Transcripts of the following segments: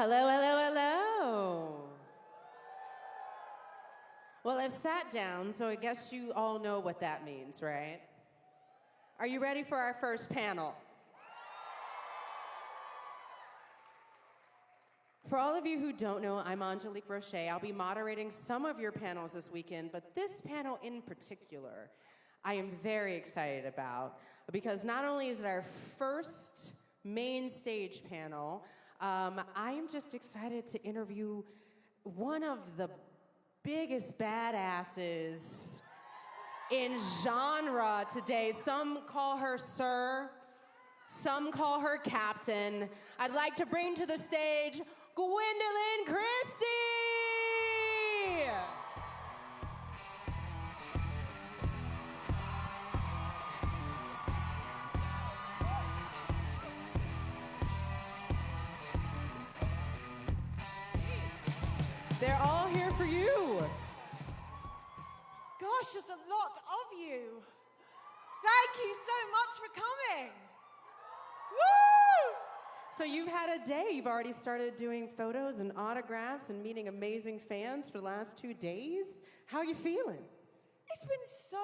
Hello, hello, hello. Well, I've sat down, so I guess you all know what that means, right? Are you ready for our first panel? For all of you who don't know, I'm Angelique Roche. I'll be moderating some of your panels this weekend, but this panel in particular, I am very excited about because not only is it our first main stage panel, I am just excited to interview one of the biggest badasses in genre today. Some call her Sir, some call her Captain. I'd like to bring to the stage Gwendoline Christie! They're all here for you. Gosh, there's a lot of you. Thank you so much for coming. Woo! So you've had a day. You've already started doing photos and autographs and meeting amazing fans for the last 2 days. How are you feeling? It's been so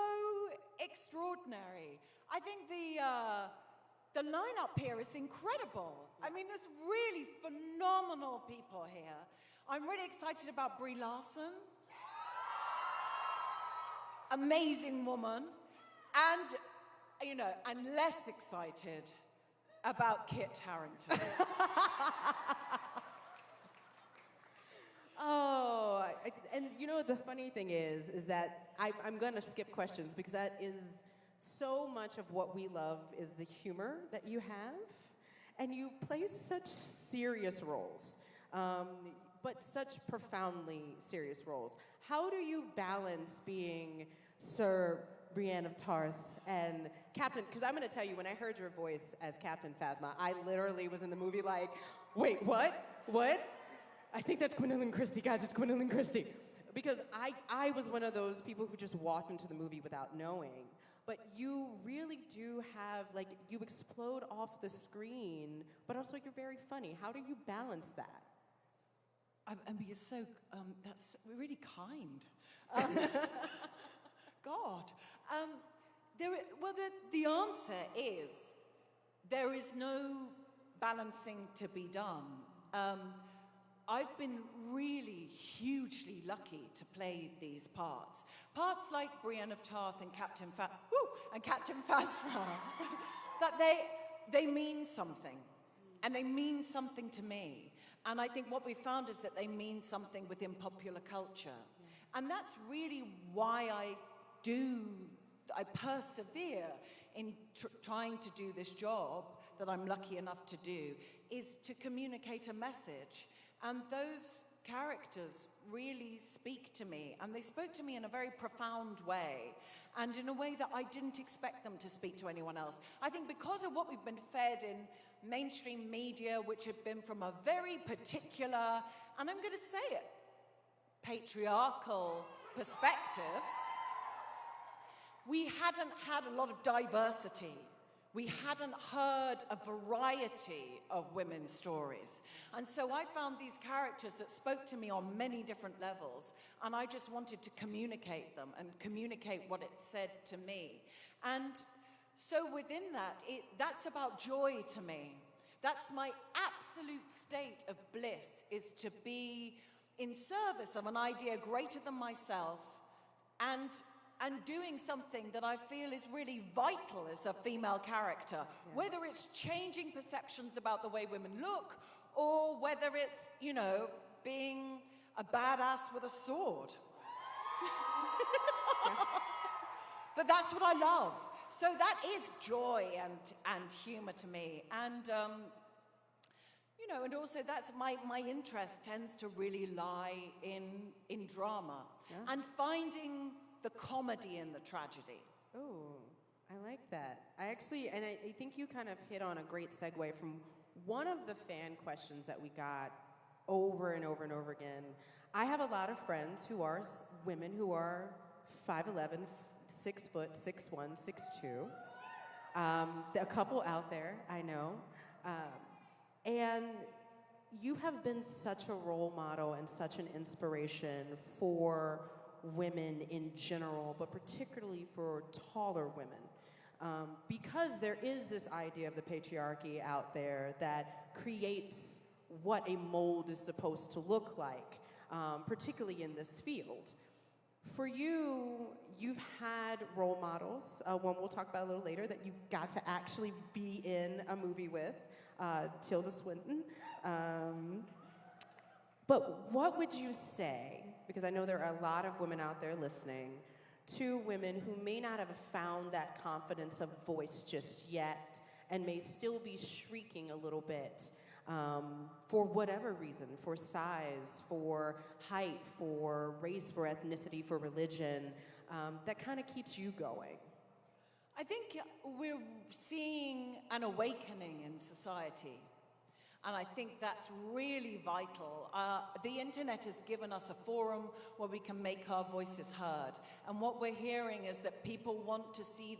extraordinary. I think the lineup here is incredible. I mean, there's really phenomenal people here. I'm really excited about Brie Larson. Amazing woman. And, I'm less excited about Kit Harington. The funny thing is that I'm going to skip questions because that is so much of what we love is the humor that you have. And you play such serious roles, but such profoundly serious roles. How do you balance being Sir Brienne of Tarth and Captain? Because I'm going to tell you, when I heard your voice as Captain Phasma, I literally was in the movie like, wait, what? What? I think that's Gwendoline Christie, guys. It's Gwendoline Christie. Because I was one of those people who just walked into the movie without knowing. But you really do have, you explode off the screen, but also you're very funny. How do you balance that? You're so, that's really kind. God. The answer is there is no balancing to be done. I've been really hugely lucky to play these parts. Parts like Brienne of Tarth and Captain Phasma, that they mean something. And they mean something to me. And I think what we found is that they mean something within popular culture. And that's really why I persevere in trying to do this job that I'm lucky enough to do, is to communicate a message. And those characters really speak to me, and they spoke to me in a very profound way, and in a way that I didn't expect them to speak to anyone else. I think because of what we've been fed in mainstream media, which have been from a very particular, and I'm going to say it, patriarchal perspective, we hadn't had a lot of diversity. We hadn't heard a variety of women's stories. And so I found these characters that spoke to me on many different levels, and I just wanted to communicate them and communicate what it said to me. And so within that, that's about joy to me. That's my absolute state of bliss, is to be in service of an idea greater than myself and doing something that I feel is really vital as a female character, whether it's changing perceptions about the way women look, or whether it's, being a badass with a sword. But that's what I love. So that is joy and humor to me. And, and also that's my interest tends to really lie in drama and finding the comedy in the tragedy. Oh, I like that. I think you kind of hit on a great segue from one of the fan questions that we got over and over and over again. I have a lot of friends who are women who are 5'11", 6 foot, 6'1", 6'2". A couple out there, I know. And you have been such a role model and such an inspiration for women in general, but particularly for taller women. Because there is this idea of the patriarchy out there that creates what a mold is supposed to look like, particularly in this field. For you, you've had role models, one we'll talk about a little later, that you got to actually be in a movie with, Tilda Swinton. But what would you say, because I know there are a lot of women out there listening, to women who may not have found that confidence of voice just yet and may still be shrieking a little bit for whatever reason, for size, for height, for race, for ethnicity, for religion, that kind of keeps you going? I think we're seeing an awakening in society. And I think that's really vital. The internet has given us a forum where we can make our voices heard. And what we're hearing is that people want to see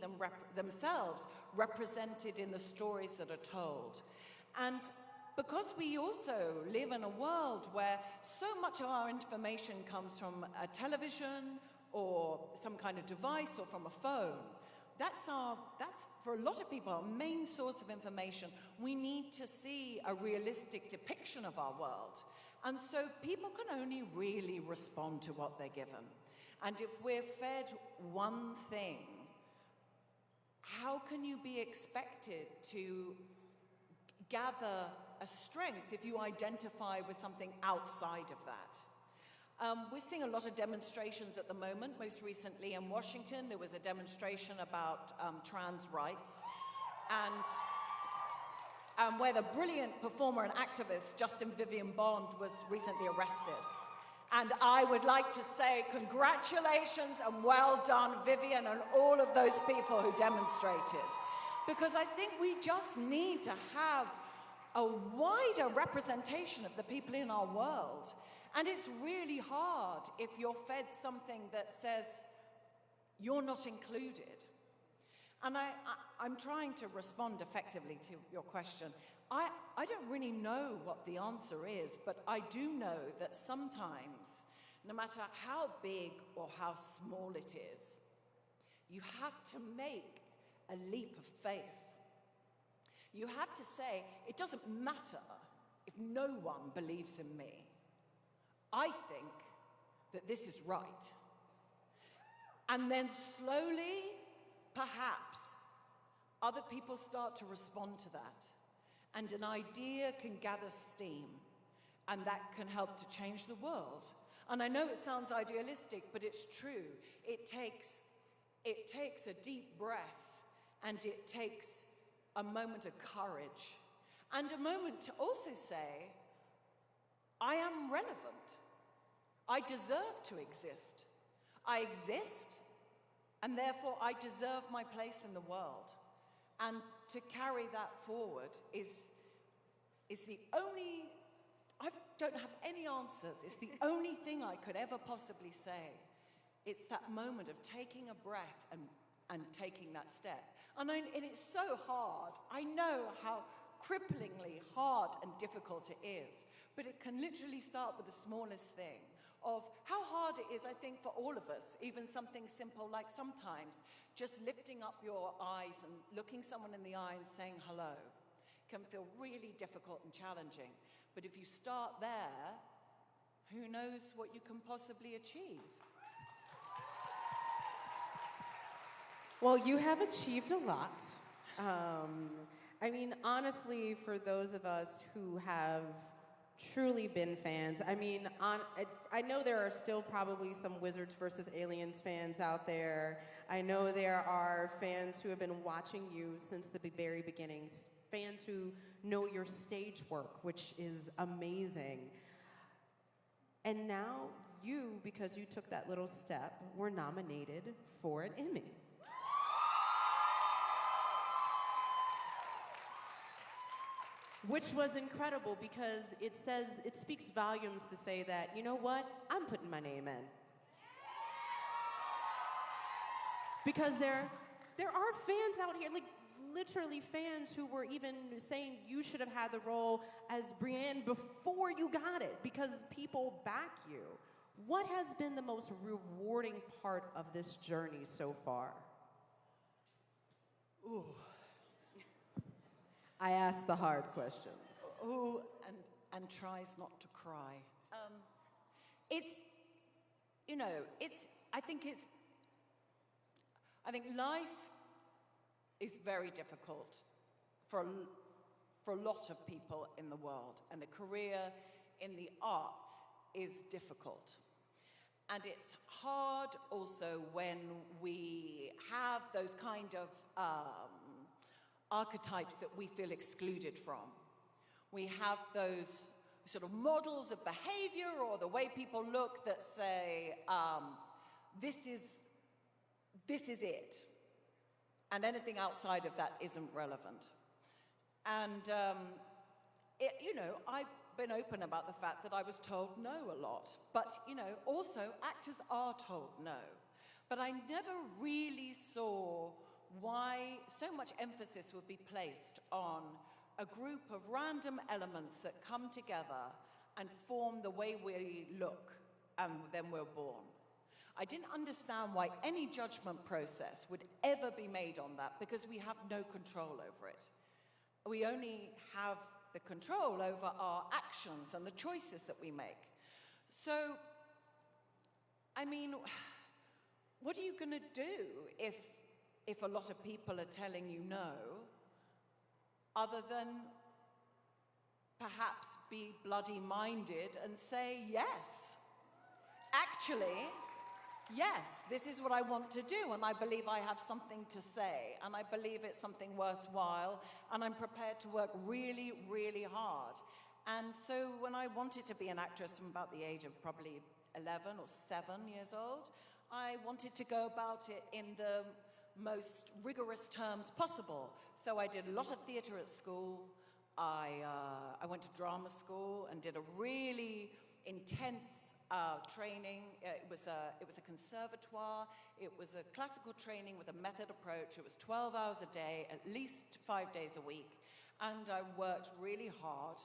themselves represented in the stories that are told. And because we also live in a world where so much of our information comes from a television or some kind of device or from a phone, that's for a lot of people our main source of information. We need to see a realistic depiction of our world. And so people can only really respond to what they're given. And if we're fed one thing, how can you be expected to gather a strength if you identify with something outside of that? We're seeing a lot of demonstrations at the moment. Most recently in Washington, there was a demonstration about trans rights, and where the brilliant performer and activist Justin Vivian Bond was recently arrested. And I would like to say congratulations and well done, Vivian, and all of those people who demonstrated. Because I think we just need to have a wider representation of the people in our world. And it's really hard if you're fed something that says you're not included. And I'm trying to respond effectively to your question. I don't really know what the answer is, but I do know that sometimes, no matter how big or how small it is, you have to make a leap of faith. You have to say, it doesn't matter if no one believes in me. I think that this is right. And then slowly, perhaps, other people start to respond to that. And an idea can gather steam, and that can help to change the world. And I know it sounds idealistic, but it's true. It takes a deep breath, and it takes a moment of courage, and a moment to also say, I am relevant. I deserve to exist. I exist, and therefore I deserve my place in the world. And to carry that forward is the only, I don't have any answers. It's the only thing I could ever possibly say. It's that moment of taking a breath and taking that step. And it's so hard. I know how cripplingly hard and difficult it is, but it can literally start with the smallest thing of how hard it is, I think, for all of us, even something simple like sometimes just lifting up your eyes and looking someone in the eye and saying hello can feel really difficult and challenging. But if you start there, who knows what you can possibly achieve? Well, you have achieved a lot. I mean, honestly, for those of us who have truly been fans, I mean, I know there are still probably some Wizards versus Aliens fans out there. I know there are fans who have been watching you since the very beginnings, fans who know your stage work, which is amazing. And now you, because you took that little step, were nominated for an Emmy. Which was incredible because it speaks volumes to say that, you know what, I'm putting my name in. Because there are fans out here, like literally fans who were even saying you should have had the role as Brienne before you got it because people back you. What has been the most rewarding part of this journey so far? Ooh. I ask the hard questions. Ooh, and tries not to cry. It's, you know, I think life is very difficult for a lot of people in the world, and a career in the arts is difficult. And it's hard also when we have those kind of archetypes that we feel excluded from. We have those sort of models of behavior or the way people look that say, this is it. And anything outside of that isn't relevant. And, you know, I've been open about the fact that I was told no a lot. But, you know, also actors are told no. But I never really saw why so much emphasis would be placed on a group of random elements that come together and form the way we look, and then we're born. I didn't understand why any judgment process would ever be made on that, because we have no control over it. We only have the control over our actions and the choices that we make. So, I mean, what are you going to do if a lot of people are telling you no, other than perhaps be bloody-minded and say yes? Actually, yes, this is what I want to do, and I believe I have something to say, and I believe it's something worthwhile, and I'm prepared to work really, really hard. And so when I wanted to be an actress from about the age of probably 11 or 7 years old, I wanted to go about it in the most rigorous terms possible. So I did a lot of theatre at school. I went to drama school and did a really intense training. It was a conservatoire. It was a classical training with a method approach. It was 12 hours a day, at least 5 days a week. And I worked really hard.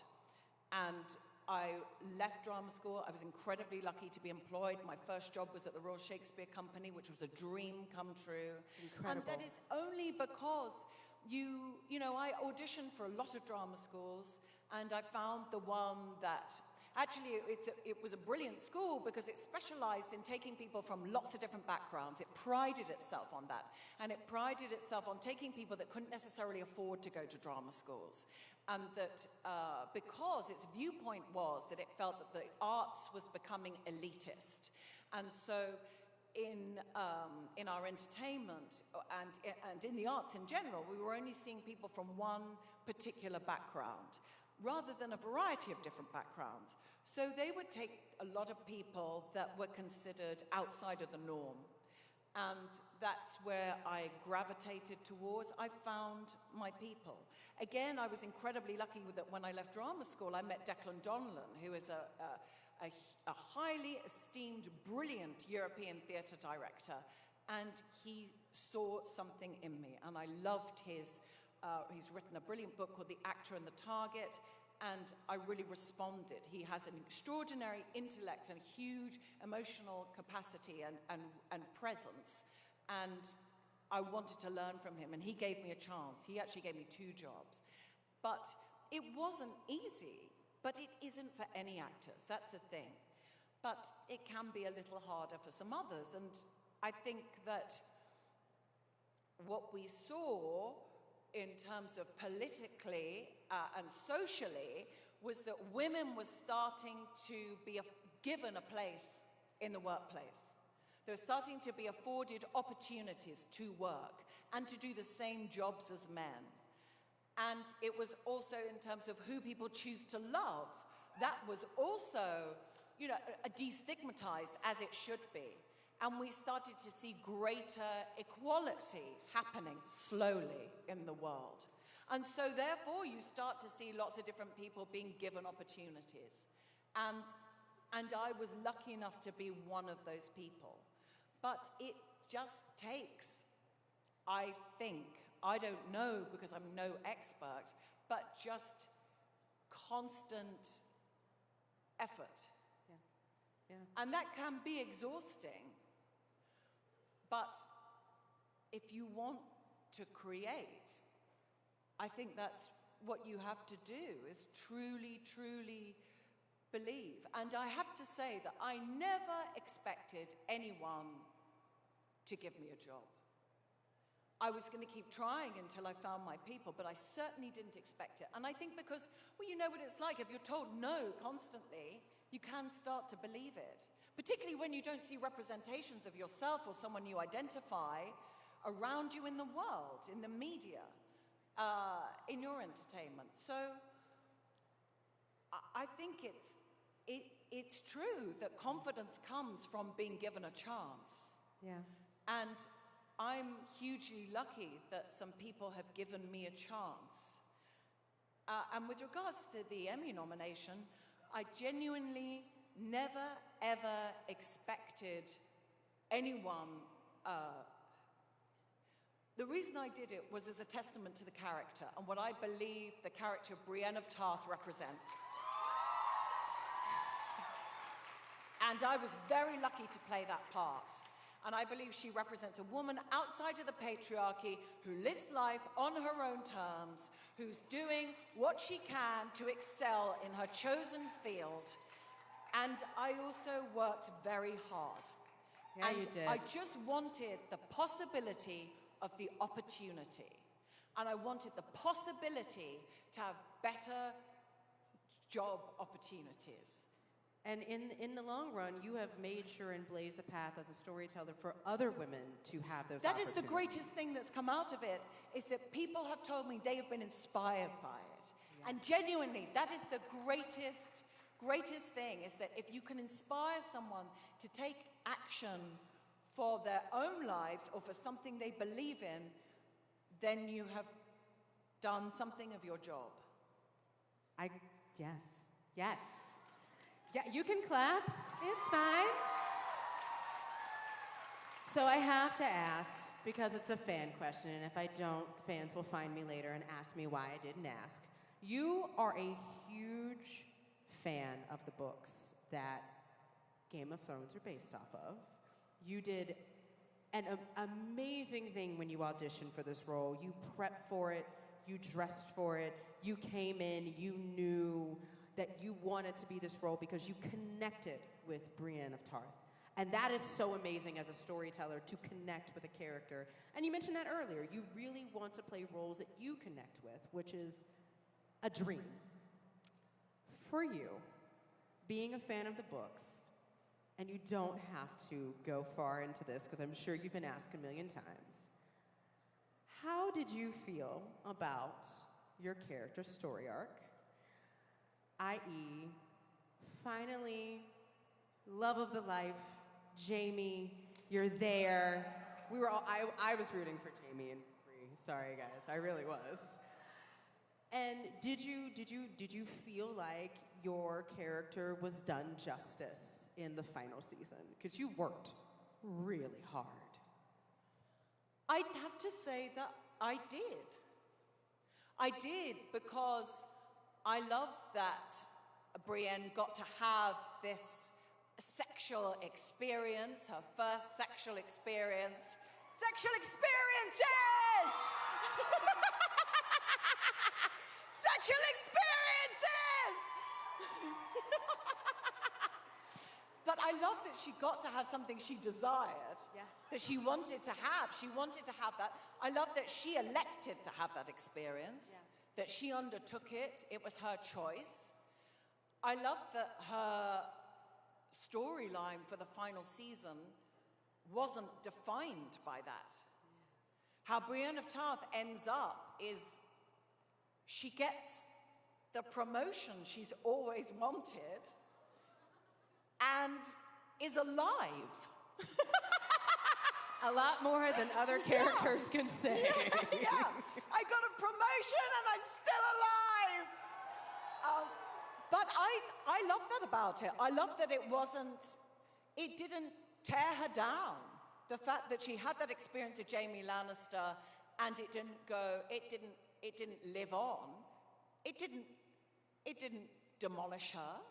And I left drama school. I was incredibly lucky to be employed. My first job was at the Royal Shakespeare Company, which was a dream come true. It's incredible. And that is only because you know, I auditioned for a lot of drama schools, and I found the one that, actually, it was a brilliant school because it specialized in taking people from lots of different backgrounds. It prided itself on that. And it prided itself on taking people that couldn't necessarily afford to go to drama schools. And that because its viewpoint was that it felt that the arts was becoming elitist. And so in our entertainment and in the arts in general, we were only seeing people from one particular background, rather than a variety of different backgrounds. So they would take a lot of people that were considered outside of the norm. And that's where I gravitated towards. I found my people. Again, I was incredibly lucky that when I left drama school, I met Declan Donlan, who is a highly esteemed, brilliant European theatre director. And he saw something in me, and I loved his. He's written a brilliant book called The Actor and the Target, and I really responded. He has an extraordinary intellect and huge emotional capacity and presence, and I wanted to learn from him, and he gave me a chance. He actually gave me 2 jobs. But it wasn't easy, but it isn't for any actors, that's the thing. But it can be a little harder for some others, and I think that what we saw in terms of politically and socially was that women were starting to be given a place in the workplace. They were starting to be afforded opportunities to work and to do the same jobs as men. And it was also in terms of who people choose to love. That was also, you know, destigmatized as it should be. And we started to see greater equality happening slowly in the world. And so therefore you start to see lots of different people being given opportunities. And I was lucky enough to be one of those people. But it just takes, I think, I don't know because I'm no expert, but just constant effort. Yeah. Yeah. And that can be exhausting. But if you want to create, I think that's what you have to do, is truly, truly believe. And I have to say that I never expected anyone to give me a job. I was going to keep trying until I found my people, but I certainly didn't expect it. And I think because, well, you know what it's like. If you're told no constantly, you can start to believe it. Particularly when you don't see representations of yourself or someone you identify around you in the world, in the media, in your entertainment. So I think it's true that confidence comes from being given a chance. Yeah. And I'm hugely lucky that some people have given me a chance. And with regards to the Emmy nomination, I genuinely never, ever expected anyone. The reason I did it was as a testament to the character and what I believe the character of Brienne of Tarth represents. And I was very lucky to play that part. And I believe she represents a woman outside of the patriarchy who lives life on her own terms, who's doing what she can to excel in her chosen field. And I also worked very hard. Yeah, and you did. I just wanted the possibility of the opportunity. And I wanted the possibility to have better job opportunities. And in the long run, you have made sure and blazed the path as a storyteller for other women to have those That is the opportunities. greatest thing that's come out of it, is that people have told me they have been inspired by it. Yeah. And genuinely, that is the greatest thing, is that if you can inspire someone to take action for their own lives or for something they believe in, then you have done something of your job. Yes. Yes. Yeah, you can clap. It's fine. So I have to ask, because it's a fan question, and if I don't, fans will find me later and ask me why I didn't ask. You are a huge fan of the books that Game of Thrones are based off of. You did an amazing thing when you auditioned for this role. You prepped for it, you dressed for it, you came in, you knew that you wanted to be this role because you connected with Brienne of Tarth. And that is so amazing as a storyteller, to connect with a character. And you mentioned that earlier. You really want to play roles that you connect with, which is a dream. For you, being a fan of the books, and you don't have to go far into this because I'm sure you've been asked a million times, how did you feel about your character's story arc? i.e., finally, love of the life, Jamie, you're there. We were all, I was rooting for Jamie and Bree. Sorry, guys, I really was. And did you feel like your character was done justice in the final season? Because you worked really hard. I'd have to say that I did. I did, because I love that Brienne got to have this sexual experience, her first sexual experience. Sexual experiences! Sexual experiences! But I love that she got to have something she desired, Yes. that she wanted to have. She wanted to have that. I love that she elected to have that experience, that she undertook it. It was her choice. I love that her storyline for the final season wasn't defined by that. Yes. How Brienne of Tarth ends up is she gets the promotion she's always wanted and is alive. A lot more than other characters can say. Yeah, I got a promotion and I'm still alive. But I love that about it. I love that it didn't tear her down. The fact that she had that experience with Jaime Lannister and it didn't live on. It didn't demolish her.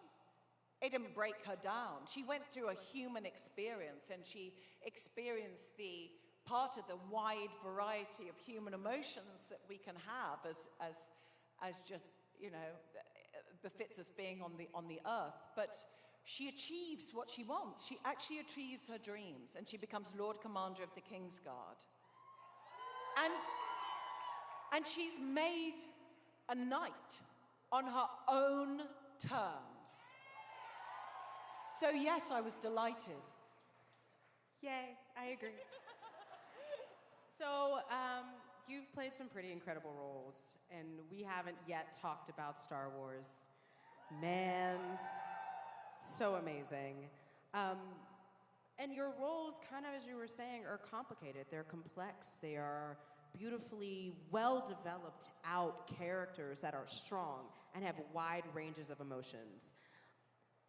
It didn't break her down. She went through a human experience, and she experienced the part of the wide variety of human emotions that we can have as just, befits us being on the earth. But she achieves what she wants. She actually achieves her dreams, and she becomes Lord Commander of the King's Guard. And she's made a knight on her own terms. So yes, I was delighted. Yay, I agree. So, you've played some pretty incredible roles, and we haven't yet talked about Star Wars. Man, so amazing. And your roles, kind of as you were saying, are complicated. They're complex. They are beautifully well-developed out characters that are strong and have wide ranges of emotions.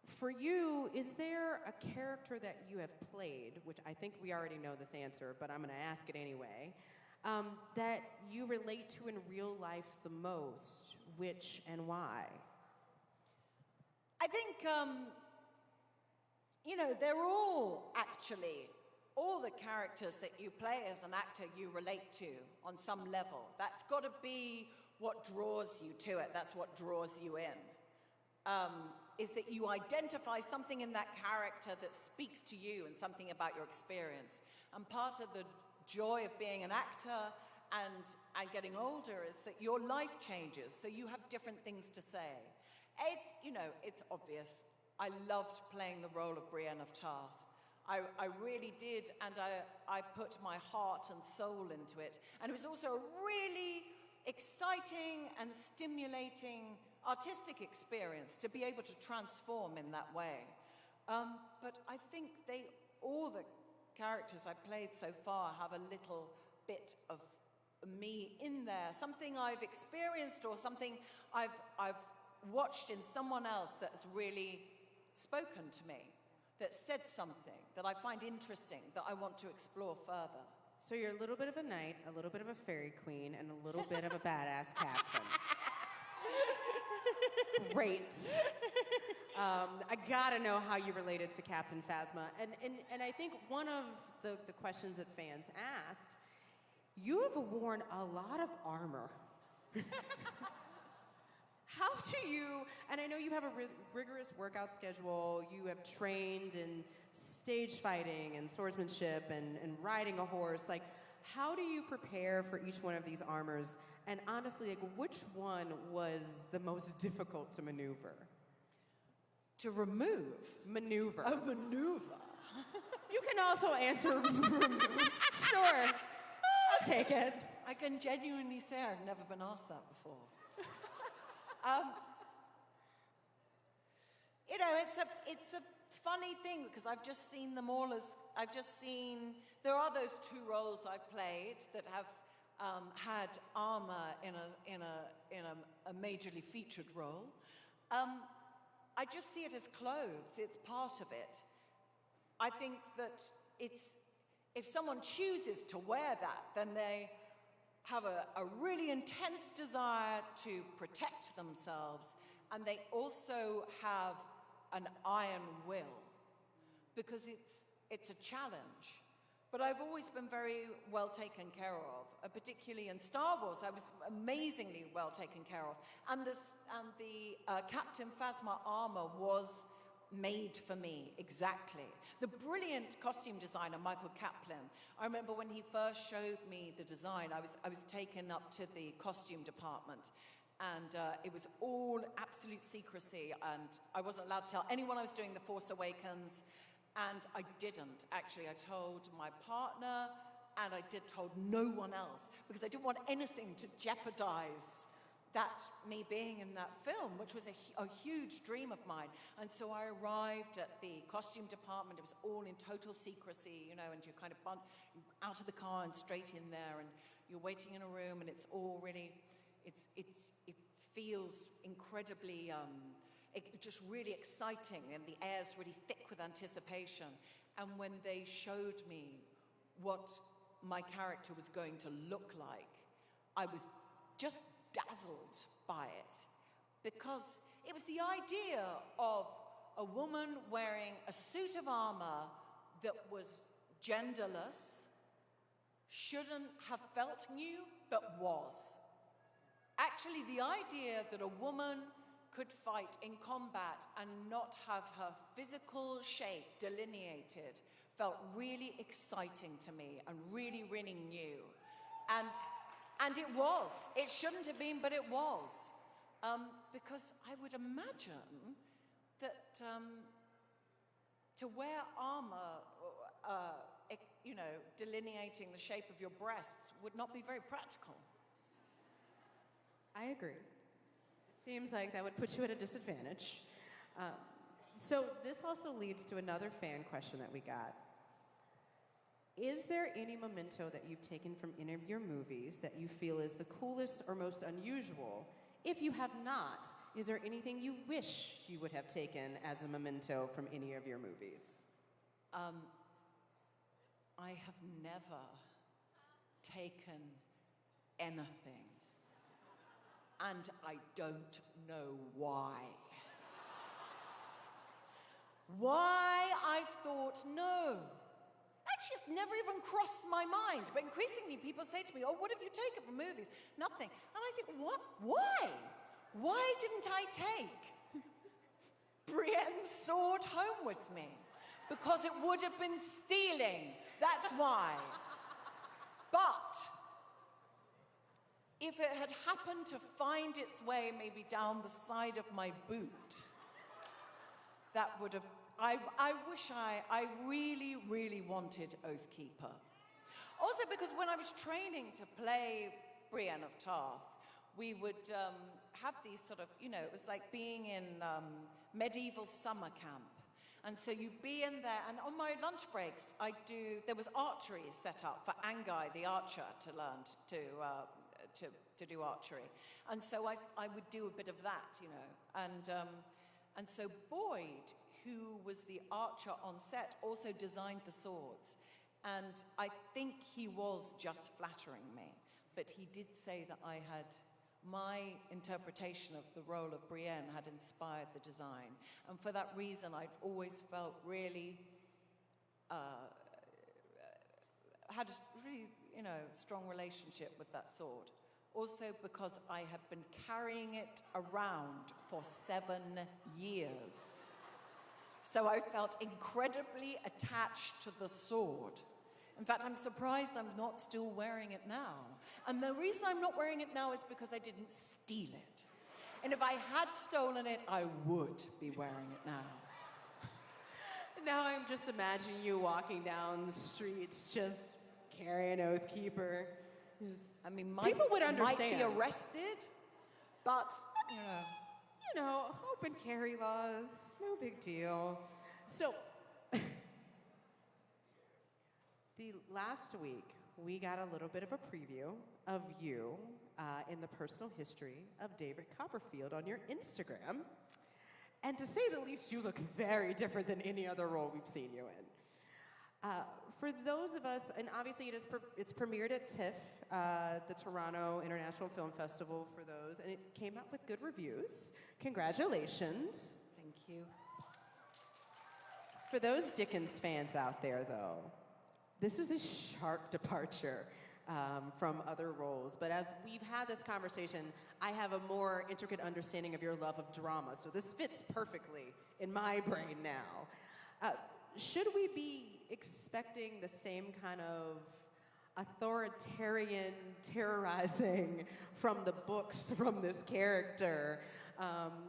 For you, is there a character that you have played, which I think we already know this answer, but I'm going to ask it anyway, that you relate to in real life the most? Which and why? I think, they're all actually, all the characters that you play as an actor you relate to on some level. That's got to be what draws you to it. That's what draws you in. Is that you identify something in that character that speaks to you and something about your experience. And part of the joy of being an actor and getting older is that your life changes, so you have different things to say. It's obvious. I loved playing the role of Brienne of Tarth. I really did, and I put my heart and soul into it. And it was also a really exciting and stimulating artistic experience to be able to transform in that way. But I think all the characters I played so far have a little bit of me in there, something I've experienced or something I've watched in someone else that's really spoken to me, that said something that I find interesting, that I want to explore further. So you're a little bit of a knight, a little bit of a fairy queen, and a little bit of a badass captain. Great. I gotta know how you related to Captain Phasma. And I think one of the questions that fans asked, you have worn a lot of armor. How do you, and I know you have a rigorous workout schedule, you have trained in stage fighting and swordsmanship and riding a horse. Like, how do you prepare for each one of these armors? And honestly, which one was the most difficult to maneuver? To remove? Maneuver. A maneuver. You can also answer remove. Sure. I'll take it. I can genuinely say I've never been asked that before. It's a funny thing because I've just seen them all there are those two roles I've played that have had armor in a majorly featured role. I just see it as clothes. It's part of it. I think that if someone chooses to wear that, then they have a really intense desire to protect themselves, and they also have an iron will, because it's a challenge. But I've always been very well taken care of, particularly in Star Wars. I was amazingly well taken care of, and the Captain Phasma armor was made for me, exactly. The brilliant costume designer, Michael Kaplan, I remember when he first showed me the design, I was taken up to the costume department, and it was all absolute secrecy, and I wasn't allowed to tell anyone I was doing The Force Awakens, and I didn't, actually. I told my partner, and I told no one else, because I didn't want anything to jeopardize me being in that film, which was a huge dream of mine. And so I arrived at the costume department. It was all in total secrecy, and you're kind of out of the car and straight in there, and you're waiting in a room, and it's all really, it feels incredibly, just really exciting, and the air's really thick with anticipation. And when they showed me what my character was going to look like, I was just dazzled by it, because it was the idea of a woman wearing a suit of armor that was genderless, shouldn't have felt new, but was. Actually, the idea that a woman could fight in combat and not have her physical shape delineated felt really exciting to me and really, really new. And it was. It shouldn't have been, but it was. Because I would imagine that to wear armor, delineating the shape of your breasts would not be very practical. I agree. It seems like that would put you at a disadvantage. So this also leads to another fan question that we got. Is there any memento that you've taken from any of your movies that you feel is the coolest or most unusual? If you have not, is there anything you wish you would have taken as a memento from any of your movies? I have never taken anything, and I don't know why. Why I've thought no. Actually, it's never even crossed my mind. But increasingly, people say to me, oh, what have you taken from movies? Nothing. And I think, what? Why? Why didn't I take Brienne's sword home with me? Because it would have been stealing. That's why. But if it had happened to find its way maybe down the side of my boot, that would have... I really, really wanted Oathkeeper. Also because when I was training to play Brienne of Tarth, we would have these sort of, it was like being in medieval summer camp. And so you'd be in there, and on my lunch breaks, there was archery set up for Angai, the archer, to learn to do archery. And so I would do a bit of that, And so Boyd, who was the archer on set, also designed the swords. And I think he was just flattering me, but he did say that my interpretation of the role of Brienne had inspired the design. And for that reason, I've always felt really, had a really, strong relationship with that sword. Also because I have been carrying it around for 7 years. So I felt incredibly attached to the sword. In fact, I'm surprised I'm not still wearing it now. And the reason I'm not wearing it now is because I didn't steal it. And if I had stolen it, I would be wearing it now. Now I'm just imagining you walking down the streets just carrying Oathkeeper. People would understand. Might be arrested, but, open carry laws, no big deal. So, the last week, we got a little bit of a preview of you in the personal history of David Copperfield on your Instagram. And to say the least, you look very different than any other role we've seen you in. For those of us, and obviously it's premiered at TIFF, the Toronto International Film Festival for those, and it came out with good reviews. Congratulations. Thank you. For those Dickens fans out there, though, this is a sharp departure from other roles. But as we've had this conversation, I have a more intricate understanding of your love of drama. So this fits perfectly in my brain now. Should we be expecting the same kind of authoritarian terrorizing from the books from this character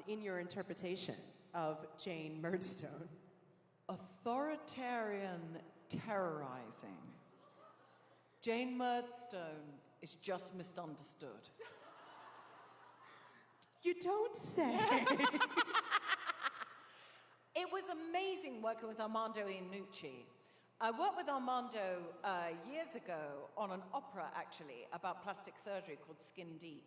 in your interpretation of Jane Murdstone? Authoritarian terrorizing. Jane Murdstone is just misunderstood. You don't say. It was amazing working with Armando Iannucci. I worked with Armando years ago on an opera, actually, about plastic surgery called Skin Deep.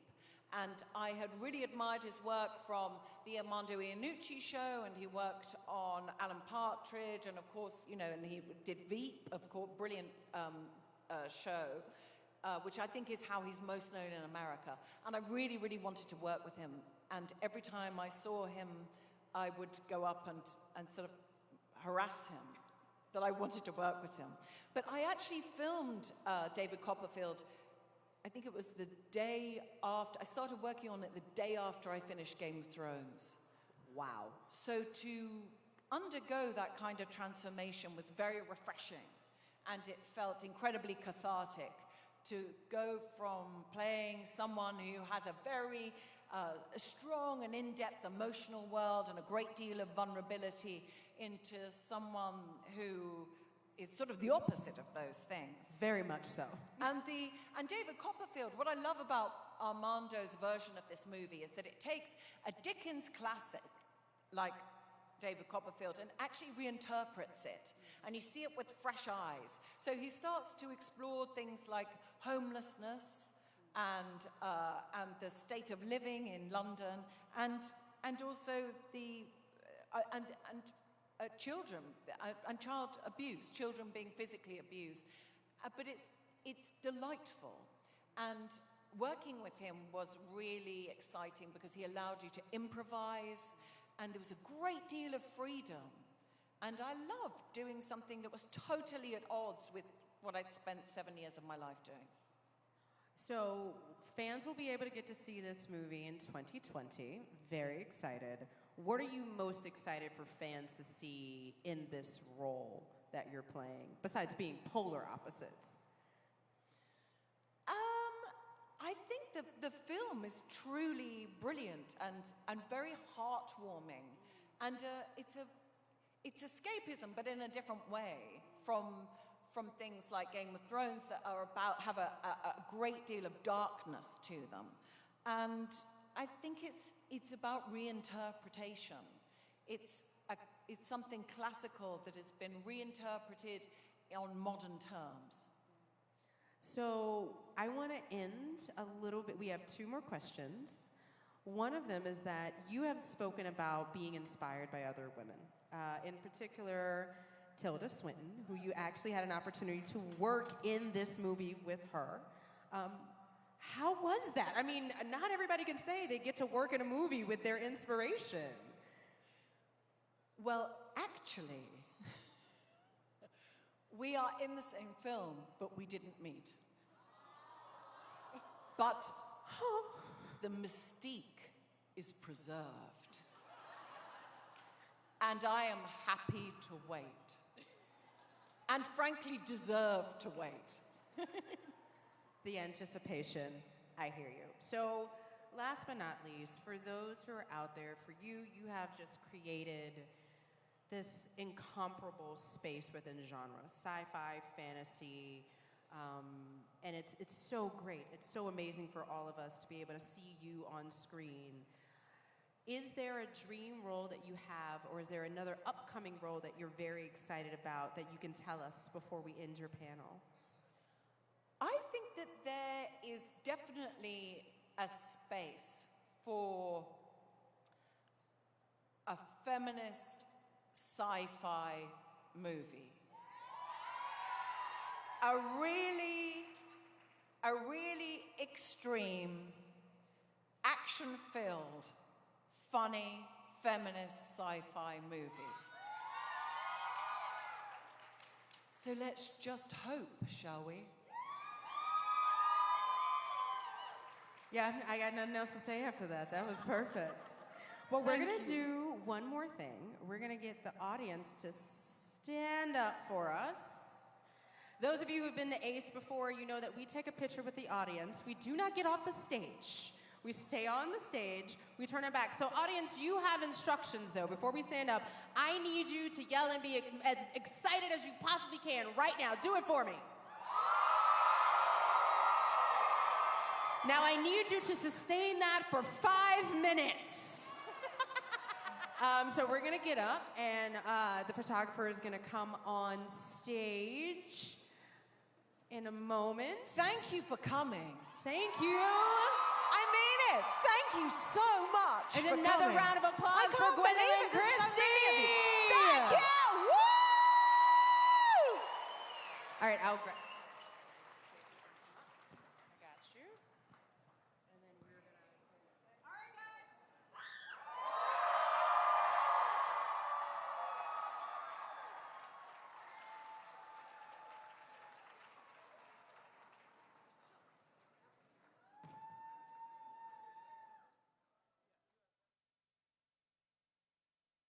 And I had really admired his work from the Armando Iannucci show, and he worked on Alan Partridge, and of course, and he did Veep, of course, brilliant show, which I think is how he's most known in America. And I really, really wanted to work with him. And every time I saw him, I would go up and sort of harass him that I wanted to work with him. But I actually filmed David Copperfield, I think it was the day after, I started working on it the day after I finished Game of Thrones. Wow. So to undergo that kind of transformation was very refreshing, and it felt incredibly cathartic to go from playing someone who has a very strong and in-depth emotional world and a great deal of vulnerability into someone who is sort of the opposite of those things. Very much so. And David Copperfield, what I love about Armando's version of this movie is that it takes a Dickens classic like David Copperfield and actually reinterprets it. And you see it with fresh eyes. So he starts to explore things like homelessness and the state of living in London, and also the children and child abuse, children being physically abused. But it's delightful, and working with him was really exciting because he allowed you to improvise, and there was a great deal of freedom. And I loved doing something that was totally at odds with what I'd spent 7 years of my life doing. So fans will be able to get to see this movie in 2020. Very excited. What are you most excited for fans to see in this role that you're playing, besides being polar opposites? I think the film is truly brilliant and very heartwarming. And it's escapism, but in a different way from things like Game of Thrones that have a great deal of darkness to them. And I think it's about reinterpretation. It's something classical that has been reinterpreted on modern terms. So I want to end a little bit. We have 2 more questions. One of them is that you have spoken about being inspired by other women, in particular Tilda Swinton, who you actually had an opportunity to work in this movie with her. How was that? I mean, not everybody can say they get to work in a movie with their inspiration. Well, actually, we are in the same film, but we didn't meet. But the mystique is preserved. And I am happy to wait. And frankly, deserve to wait. The anticipation, I hear you. So, last but not least, for those who are out there, for you have just created this incomparable space within genre, sci-fi, fantasy, and it's so great. It's so amazing for all of us to be able to see you on screen. Is there a dream role that you have, or is there another upcoming role that you're very excited about that you can tell us before we end your panel? I think that there is definitely a space for a feminist sci-fi movie. A really extreme, action-filled, funny, feminist sci-fi movie. So let's just hope, shall we? Yeah, I got nothing else to say after that. That was perfect. Well, we're going to do one more thing. We're going to get the audience to stand up for us. Those of you who've been to ACE before, you know that we take a picture with the audience. We do not get off the stage. We stay on the stage. We turn our back. So audience, you have instructions, though. Before we stand up, I need you to yell and be as excited as you possibly can right now. Do it for me. Now, I need you to sustain that for 5 minutes. So we're going to get up, and the photographer is going to come on stage in a moment. Thank you for coming. Thank you. I mean it. Thank you so much. And for another coming. round of applause for Gwendoline Gwendoline Christie. Thank you. Woo! All right, I'll grab.